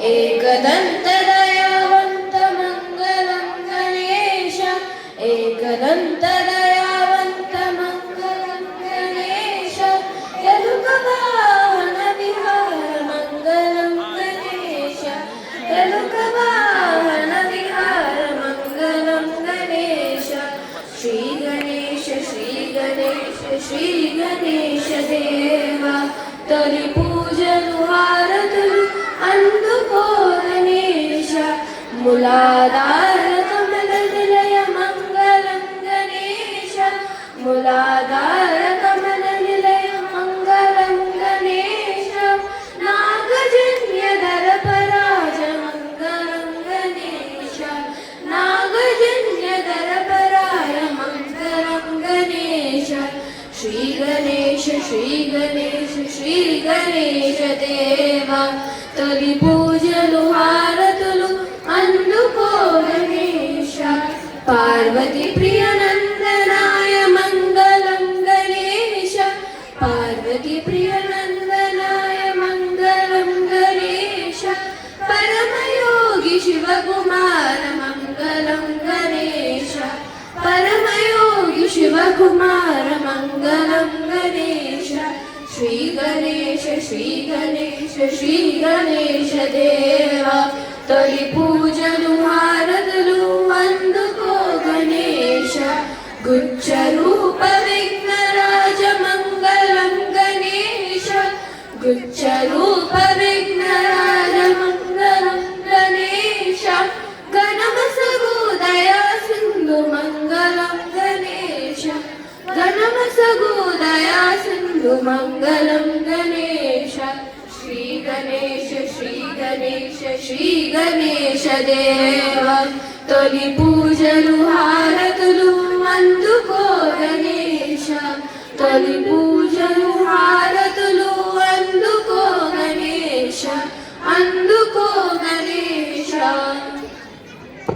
एकदन्त दयावन्त मङ्गलं गणेश एकदन्त दयावन्त मङ्गलं गणेश यलुकवाहन विहार मङ्गलं गणेश यलुकवाहन विहार मङ्गलं गणेश श्री गणेश श्री गणेश श्री गणेश देवा तोली पूजनु हारतुलु అందుకో గణేశ ములాధార కమల నిలయ మంగళం గణేశ ములాధార కమల నిలయ మంగళం గణేశ నాగజన్యధర పరాజ మంగళం గణేశ నాగజన్యధర పరాయ మంగళం గణేశ శ్రీ గణేశ శ్రీ గణేశ శ్రీ గణేశ దేవా తొలి పూజలు హారతులు అందుకో గణేశ పార్వతి ప్రియ నందనాయ మంగళం గణేశ పార్వతి ప్రియ నందనాయ మంగళం గణేశ పరమయోగి శివకుమార మంగళం గణేశ పరమయోగి శివకుమార మంగళం గణేశ శ్రీ గణేశ శ్రీ గణేశ శ్రీ గణేశ దేవా తొలి పూజలు హారతులు అందుకో గణేశ గుచ్చ రూప విఘ్నరాజ మంగళం గణేశ గుచ్చ రూప విఘ్నరాజ మంగళం గణేశ గణమసగు దయా సింధు మంగళం గణేశ గణమసగు దయా సింధు మంగళం గణేశ శ్రీ గణేశ శ్రీ గణేశ శ్రీ గణేశ దేవా తొలి పూజలు హారతులు అందుకో గణేశ తొలి పూజలు హారతులు అందుకో గణేశ అందుకో గణేశ